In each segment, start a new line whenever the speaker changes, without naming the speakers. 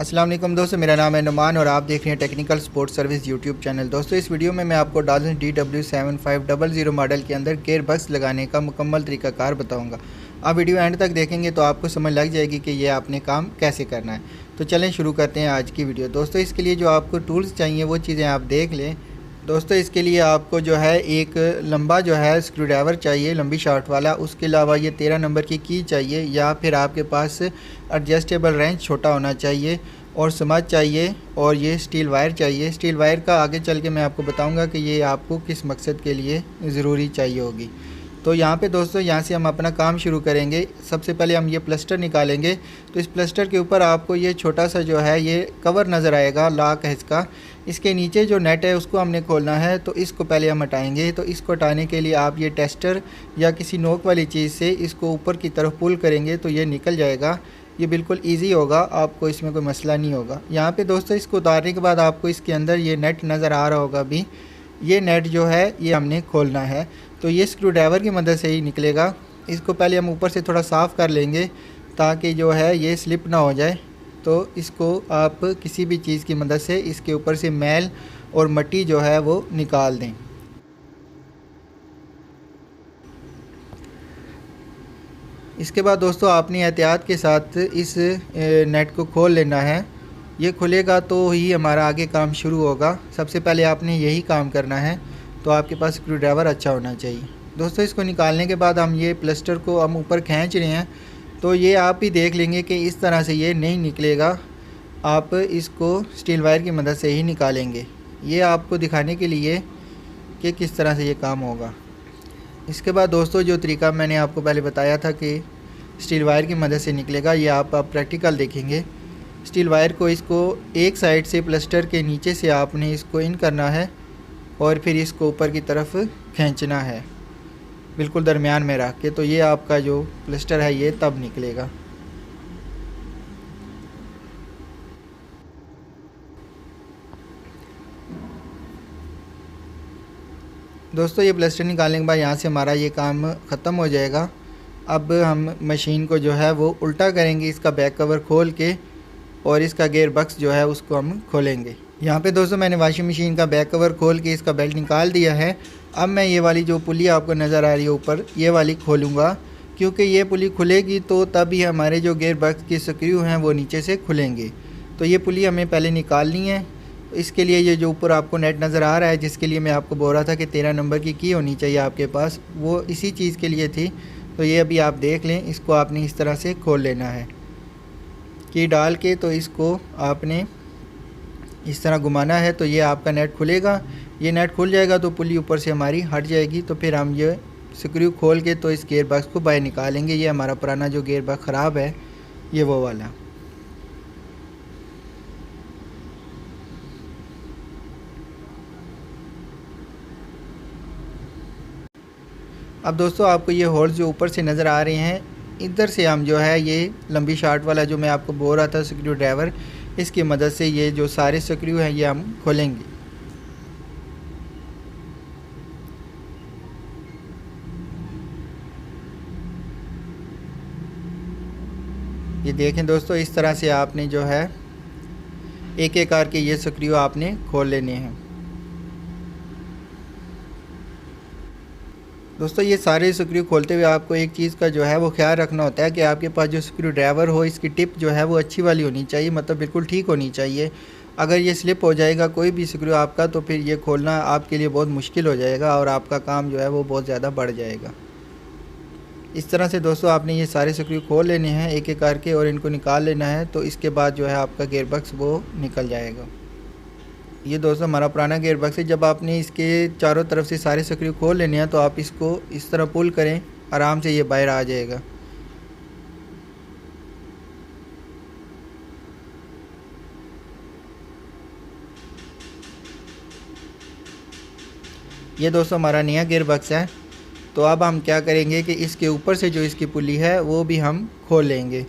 अस्सलाम वालेकुम दोस्तों, मेरा नाम है नुमान और आप देख रहे हैं technical sports service YouTube channel. दोस्तों इस वीडियो में मैं आपको डाल्सन DW7500 मॉडल के अंदर गेयर बक्स लगाने का मुकम्मल तरीकाकार बताऊंगा। आप वीडियो एंड तक देखेंगे तो आपको समझ लग जाएगी कि ये आपने काम कैसे करना है। तो चलें शुरू करते हैं आज की वीडियो। दोस्तों इसके लिए जो आपको टूल्स चाहिए वो चीज़ें आप देख लें। दोस्तों इसके लिए आपको जो है एक लंबा जो है स्क्रू ड्राइवर चाहिए, लंबी शाफ्ट वाला। उसके अलावा ये 13 नंबर की चाहिए, या फिर आपके पास एडजस्टेबल रेंच छोटा होना चाहिए, और समाज चाहिए, और ये स्टील वायर चाहिए। स्टील वायर का आगे चल के मैं आपको बताऊंगा कि ये आपको किस मकसद के लिए ज़रूरी चाहिए होगी। तो यहाँ पे दोस्तों यहाँ से हम अपना काम शुरू करेंगे। सबसे पहले हम ये प्लास्टर निकालेंगे। तो इस प्लास्टर के ऊपर आपको ये छोटा सा जो है ये कवर नज़र आएगा, लॉक है इसका। इसके नीचे जो नेट है उसको हमने खोलना है, तो इसको पहले हम हटाएंगे। तो इसको हटाने के लिए आप ये टेस्टर या किसी नोक वाली चीज़ से इसको ऊपर की तरफ पुल करेंगे तो ये निकल जाएगा। ये बिल्कुल ईजी होगा, आपको इसमें कोई मसला नहीं होगा। यहाँ पे दोस्तों इसको उतारने के बाद आपको इसके अंदर ये नेट नज़र आ रहा होगा अभी। ये नेट जो है ये हमने खोलना है, तो ये स्क्रू ड्राइवर की मदद से ही निकलेगा। इसको पहले हम ऊपर से थोड़ा साफ़ कर लेंगे ताकि जो है ये स्लिप ना हो जाए। तो इसको आप किसी भी चीज़ की मदद से इसके ऊपर से मैल और मिट्टी जो है वो निकाल दें। इसके बाद दोस्तों आपने एहतियात के साथ इस नेट को खोल लेना है। ये खुलेगा तो ही हमारा आगे काम शुरू होगा। सबसे पहले आपने यही काम करना है, तो आपके पास स्क्रू ड्राइवर अच्छा होना चाहिए। दोस्तों इसको निकालने के बाद हम ये प्लास्टर को हम ऊपर खींच रहे हैं, तो ये आप ही देख लेंगे कि इस तरह से ये नहीं निकलेगा। आप इसको स्टील वायर की मदद से ही निकालेंगे। ये आपको दिखाने के लिए कि किस तरह से ये काम होगा। इसके बाद दोस्तों जो तरीका मैंने आपको पहले बताया था कि स्टील वायर की मदद से निकलेगा, ये आप प्रैक्टिकल देखेंगे। स्टील वायर को इसको एक साइड से प्लास्टर के नीचे से आपने इसको इन करना है और फिर इसको ऊपर की तरफ खींचना है, बिल्कुल दरमियान में रख के। तो ये आपका जो प्लास्टर है ये तब निकलेगा। दोस्तों ये प्लास्टर निकालने के बाद यहाँ से हमारा ये काम ख़त्म हो जाएगा। अब हम मशीन को जो है वो उल्टा करेंगे, इसका बैक कवर खोल के, और इसका गेयर बक्स जो है उसको हम खोलेंगे। यहाँ पे दोस्तों मैंने वॉशिंग मशीन का बैक कवर खोल के इसका बेल्ट निकाल दिया है। अब मैं ये वाली जो पुली आपको नज़र आ रही है ऊपर, ये वाली खोलूँगा, क्योंकि ये पुली खुलेगी तो तभी हमारे जो गेयर बक्स के स्क्रू हैं वो नीचे से खुलेंगे। तो ये पुली हमें पहले निकालनी है। इसके लिए ये जो ऊपर आपको नेट नज़र आ रहा है, जिसके लिए मैं आपको बोल रहा था कि 13 नंबर की होनी चाहिए आपके पास, वो इसी चीज़ के लिए थी। तो ये अभी आप देख लें, इसको आपने इस तरह से खोल लेना है की डाल के। तो इसको आपने इस तरह घुमाना है, तो ये आपका नेट खुलेगा। ये नेट खुल जाएगा तो पुली ऊपर से हमारी हट जाएगी। तो फिर हम ये स्क्रू खोल के तो इस गेयर बक्स को बाहर निकालेंगे। ये हमारा पुराना जो गेयर बक्स ख़राब है, ये वो वाला। अब दोस्तों आपको ये होल्स जो ऊपर से नज़र आ रहे हैं, इधर से हम जो है ये लंबी शार्ट वाला जो मैं आपको बोल रहा था स्क्रू ड्राइवर, इसकी मदद से ये जो सारे स्क्रू हैं ये हम खोलेंगे। ये देखें दोस्तों, इस तरह से आपने जो है एक एक करके ये स्क्रू आपने खोल लेने हैं। दोस्तों ये सारे स्क्रू खोलते हुए आपको एक चीज़ का जो है वो ख्याल रखना होता है कि आपके पास जो स्क्रू ड्राइवर हो, इसकी टिप जो है वो अच्छी वाली होनी चाहिए, मतलब बिल्कुल ठीक होनी चाहिए। अगर ये स्लिप हो जाएगा कोई भी स्क्रू आपका, तो फिर ये खोलना आपके लिए बहुत मुश्किल हो जाएगा और आपका काम जो है वो बहुत ज़्यादा बढ़ जाएगा। इस तरह से दोस्तों आपने ये सारे स्क्रू खोल लेने हैं एक एक करके और इनको निकाल लेना है। तो इसके बाद जो है आपका गेयर बक्स वो निकल जाएगा। ये दोस्तों हमारा पुराना गेयर बक्स है। जब आपने इसके चारों तरफ से सारे स्क्रू खोल लेने हैं तो आप इसको इस तरह पुल करें, आराम से ये बाहर आ जाएगा। ये दोस्तों हमारा नया गेयर बक्स है। तो अब हम क्या करेंगे कि इसके ऊपर से जो इसकी पुली है वो भी हम खोल लेंगे,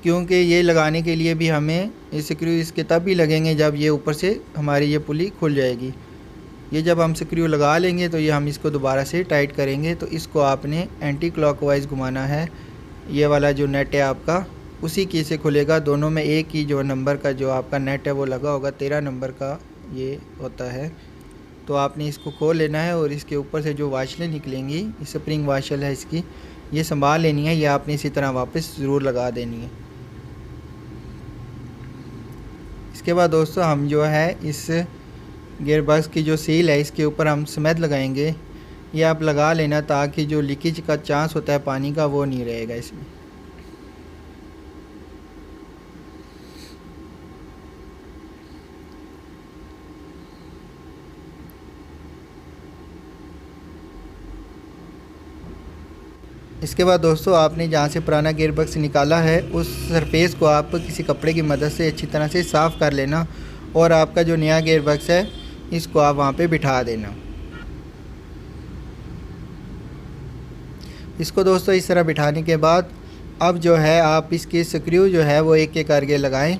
क्योंकि ये लगाने के लिए भी हमें स्क्रू इसके तब भी लगेंगे जब ये ऊपर से हमारी ये पुली खुल जाएगी। ये जब हम स्क्रू लगा लेंगे तो ये हम इसको दोबारा से टाइट करेंगे। तो इसको आपने एंटी क्लॉकवाइज घुमाना है। ये वाला जो नेट है आपका उसी की से खुलेगा। दोनों में एक ही जो नंबर का जो आपका नेट है वो लगा होगा, 13 नंबर का ये होता है। तो आपने इसको खोल लेना है और इसके ऊपर से जो वाशलें निकलेंगी, स्प्रिंग वाशल है इसकी, ये संभाल लेनी है। ये आपने इसी तरह वापस ज़रूर लगा देनी है। इसके बाद दोस्तों हम जो है इस गियर बॉक्स की जो सील है इसके ऊपर हम समेत लगाएंगे। ये आप लगा लेना ताकि जो लीकेज का चांस होता है पानी का वो नहीं रहेगा इसमें। इसके बाद दोस्तों आपने जहाँ से पुराना गियर बॉक्स निकाला है उस सरफेस को आप किसी कपड़े की मदद से अच्छी तरह से साफ़ कर लेना और आपका जो नया गियर बॉक्स है इसको आप वहाँ पे बिठा देना। इसको दोस्तों इस तरह बिठाने के बाद अब जो है आप इसके स्क्रू जो है वो एक एक करके लगाएं।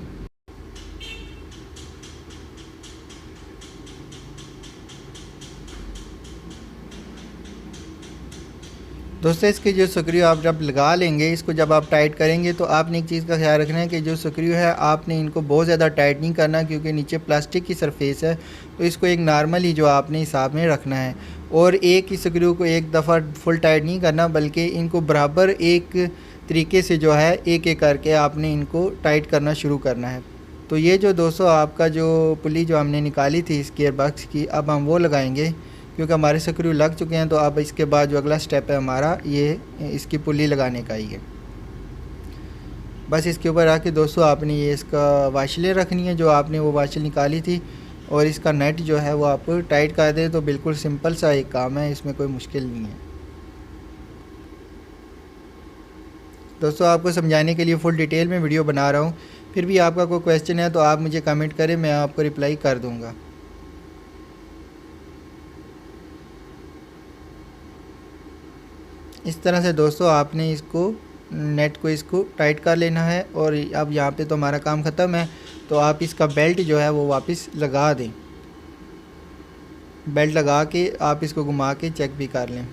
दोस्तों इसके जो स्क्रू आप जब लगा लेंगे, इसको जब आप टाइट करेंगे तो आपने एक चीज़ का ख्याल रखना है कि जो स्क्रू है आपने इनको बहुत ज़्यादा टाइट नहीं करना, क्योंकि नीचे प्लास्टिक की सरफेस है। तो इसको एक नॉर्मल ही जो आपने हिसाब में रखना है और एक ही स्क्रू को एक दफ़ा फुल टाइट नहीं करना, बल्कि इनको बराबर एक तरीके से जो है एक एक करके आपने इनको टाइट करना शुरू करना है। तो ये जो दोस्तों आपका जो पुली जो हमने निकाली थी इस गियर बॉक्स की, अब हम वो लगाएंगे क्योंकि हमारे स्क्रू लग चुके हैं। तो अब इसके बाद जो अगला स्टेप है हमारा ये इसकी पुली लगाने का ही है। बस इसके ऊपर आके दोस्तों आपने ये इसका वाशलें रखनी है, जो आपने वो वाशल निकाली थी, और इसका नेट जो है वो आप टाइट कर दें। तो बिल्कुल सिंपल सा एक काम है, इसमें कोई मुश्किल नहीं है। दोस्तों आपको समझाने के लिए फुल डिटेल में वीडियो बना रहा हूँ, फिर भी आपका कोई क्वेश्चन है तो आप मुझे कमेंट करें, मैं आपको रिप्लाई कर दूँगा। इस तरह से दोस्तों आपने इसको नेट को इसको टाइट कर लेना है। और अब यहाँ पे तो हमारा काम ख़त्म है, तो आप इसका बेल्ट जो है वो वापस लगा दें। बेल्ट लगा के आप इसको घुमा के चेक भी कर लें।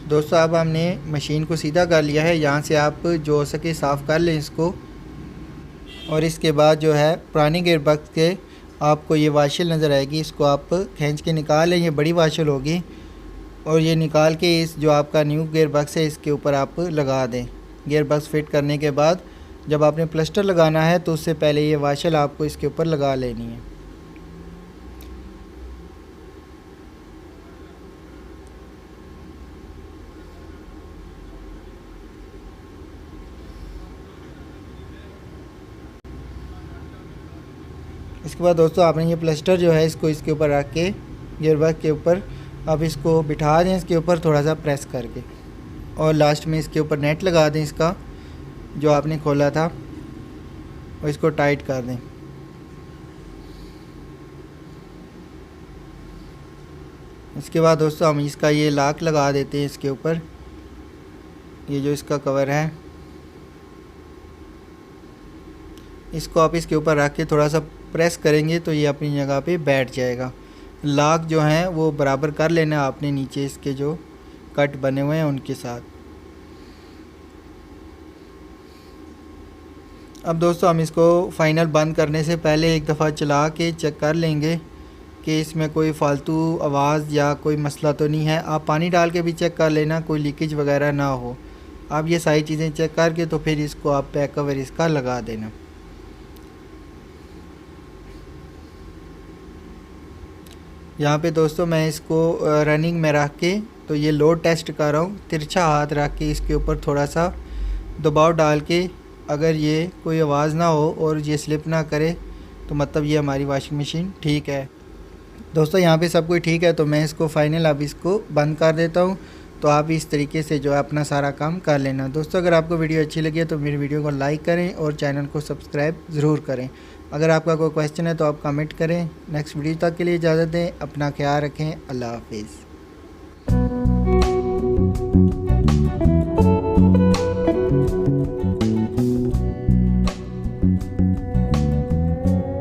दोस्तों अब हमने मशीन को सीधा कर लिया है। यहाँ से आप जो हो सके साफ़ कर लें इसको। और इसके बाद जो है पुरानी गियर बॉक्स के आपको ये वाशल नज़र आएगी, इसको आप खींच के निकाल लें। ये बड़ी वाशल होगी और ये निकाल के इस जो आपका न्यू गियर बॉक्स है इसके ऊपर आप लगा दें। गियर बॉक्स फिट करने के बाद जब आपने प्लास्टर लगाना है तो उससे पहले ये वाशल आपको इसके ऊपर लगा लेनी है। इसके बाद दोस्तों आपने ये प्लास्टर जो है इसको इसके ऊपर रख के गियर बॉक्स के ऊपर अब इसको बिठा दें, इसके ऊपर थोड़ा सा प्रेस करके, और लास्ट में इसके ऊपर नेट लगा दें इसका जो आपने खोला था, और इसको टाइट कर दें। इसके बाद दोस्तों हम इसका ये लॉक लगा देते हैं इसके ऊपर। ये जो इसका कवर है इसको आप इसके ऊपर रख के थोड़ा सा प्रेस करेंगे तो ये अपनी जगह पे बैठ जाएगा। लॉक जो हैं वो बराबर कर लेना आपने नीचे इसके जो कट बने हुए हैं उनके साथ। अब दोस्तों हम इसको फाइनल बंद करने से पहले एक दफ़ा चला के चेक कर लेंगे कि इसमें कोई फालतू आवाज़ या कोई मसला तो नहीं है। आप पानी डाल के भी चेक कर लेना, कोई लीकेज वगैरह ना हो। आप ये सारी चीज़ें चेक करके तो फिर इसको आप बैक कवर इसका लगा देना। यहाँ पे दोस्तों मैं इसको रनिंग में रख के तो ये लोड टेस्ट कर रहा हूँ। तिरछा हाथ रख के इसके ऊपर थोड़ा सा दबाव डाल के अगर ये कोई आवाज़ ना हो और ये स्लिप ना करे तो मतलब ये हमारी वॉशिंग मशीन ठीक है। दोस्तों यहाँ पे सब कुछ ठीक है, तो मैं इसको फाइनल अब इसको बंद कर देता हूँ। तो आप इस तरीके से जो है अपना सारा काम कर लेना। दोस्तों अगर आपको वीडियो अच्छी लगी है तो मेरी वीडियो को लाइक करें और चैनल को सब्सक्राइब ज़रूर करें। अगर आपका कोई क्वेश्चन है तो आप कमेंट करें। नेक्स्ट वीडियो तक के लिए इजाज़त दें, अपना ख्याल रखें, अल्लाह हाफिज़।